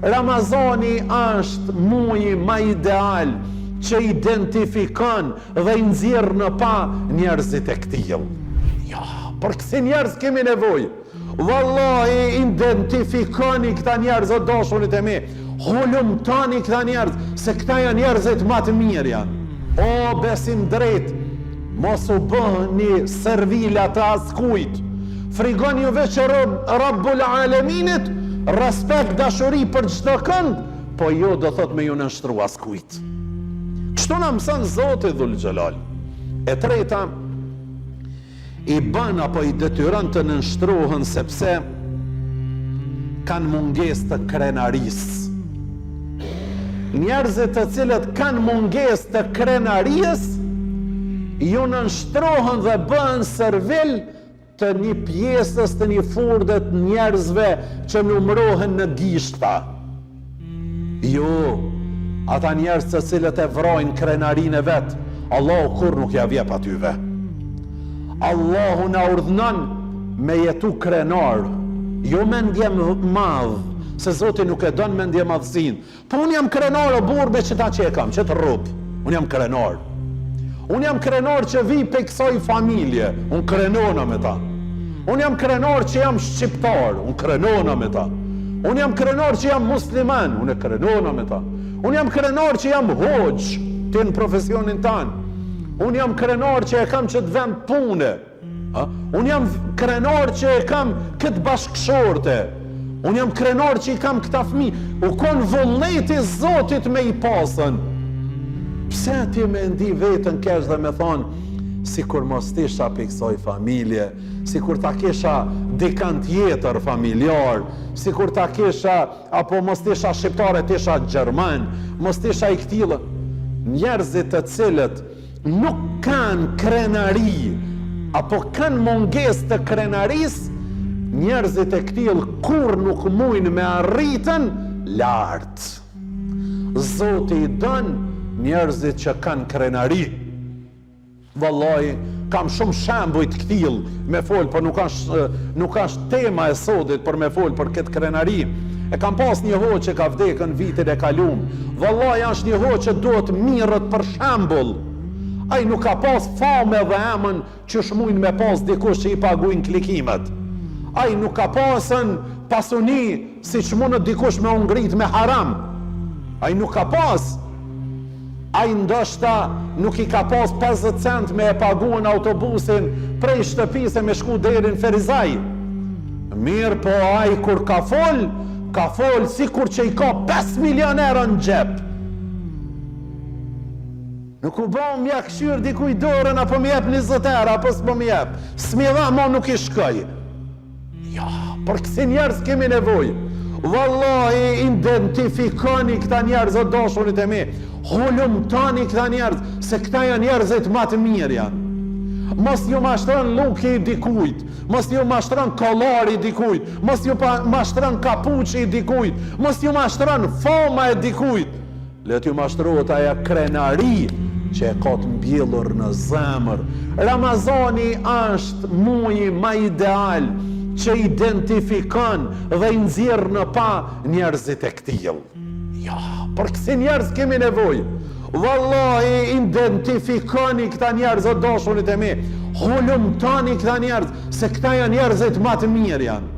Ramazani është muji më ideal që identifikon dhe i nxjerr në pa njerëzit e këtij. Ja, për kësi njerëz kemi nevojë. Wallahi, identifikoni këta njerëz o dashunit e mi. Hulumtani këta njerëz, se këta janë njerëzit më të mirë janë. O besim drejt, mos u bëni servila të askujt. Frigoni ju veç Rabbul Alaminit, respekt, dashuri për çdo kënd, po jo do thot me ju nënshtru askujt. Kështu na mëson Zoti Dhul Xhelal. E treta, i bën apo i detyron të nënshtrohen sepse kanë mungesë të krenarisë. Njerëzit të cilët kanë mungesë të krenarisë, ju nënshtrohen dhe bëhen servil të një pjesës të një furdet njerëzve që numërohen në gishta. Jo, ata njerëz të cilët e vrojnë krenarinë e vetë, Allahu kur nuk ja vjep atyve. Allahu na urdhënon me jetu krenar, jo mendje madh, se Zoti nuk e don mendje madhësinë. Po unë jam krenar o burbe që ta që e kam, që të rrub. Unë jam krenar. Unë jam krenar që vi pe kësaj familje, unë krenona me ta. Unë jam krenar që jam shqiptar, unë krenona me ta. Unë jam krenar që jam musliman, unë krenona me ta. Unë jam krenar që jam hoxh, ti në profesionin tanë. Unë jam krenar që e kam qëtë vend pune. Unë jam krenar që e kam këtë bashkëshorte. Unë jam krenar që i kam këta fmi. U konë vullneti Zotit me i pasën. Pse ti me ndi vetën kesh dhe me thonë, si kur mos tisha për kësoj familje, si kur ta kisha dikant tjetër familjar, si kur ta kisha, apo mos tisha shqiptare, tisha gjerman, mos tisha i këtilë. Njerëzit të cilët nuk kanë krenari, apo kanë munges të krenaris, njerëzit e këtilë kur nuk mujnë me arritën lartë. Zoti i dënë njerëzit që kanë krenari. Vallahi, kam shumë shembuj të këtillë me folë, por nuk është tema e sotit për me folë për këtë krenari. E kam pas një hoqë që ka vdekën vitin e kalum. Vallahi, është një hoqë që duhet mirët për shembull. Ai nuk ka pas fame dhe emën që shmujnë me pas dikush që i paguajnë klikimet. Ai nuk ka pasën pasuni si që mundë dikush me ungrit me haram. Ai nuk ka pas. Ai ndoshta nuk i ka pas 50 cent me e paguën autobusin prej shtëpisë me shku deri në Ferizaj. Mirë, po ai kur ka fol si kur që i ka 5 milion euro në gjep. Nuk u bëm mja këshyrë dikuj dorën, apo më jep 20 euro, apo s'po më jep. S'mi dha, mo nuk i shkoj. Ja, për kësi njerëz kemi nevojë. Wallahi, identifikoni këta njerëz o dashunit e mi. Hulumtani këta njerëz, se këta janë njerëzit më të mirë janë. Mos ju mashtron luki i dikujt, mos ju mashtron kollari i dikujt, mos ju mashtron kapuçi i dikujt, mos ju mashtron fama e dikujt. Let ju mashtrohet aja krenari që e ka të mbjellur në zemër. Ramazani është muji më ideal që identifikon dhe i nxjerr në pa njerëzit e këtij. Ja, për kësi njerëz kemi nevojë. Wallahi, identifikoni këta njerëz o dashunit e mi. Hulumtani këta njerëz, se këta janë njerëzit më të mirë janë.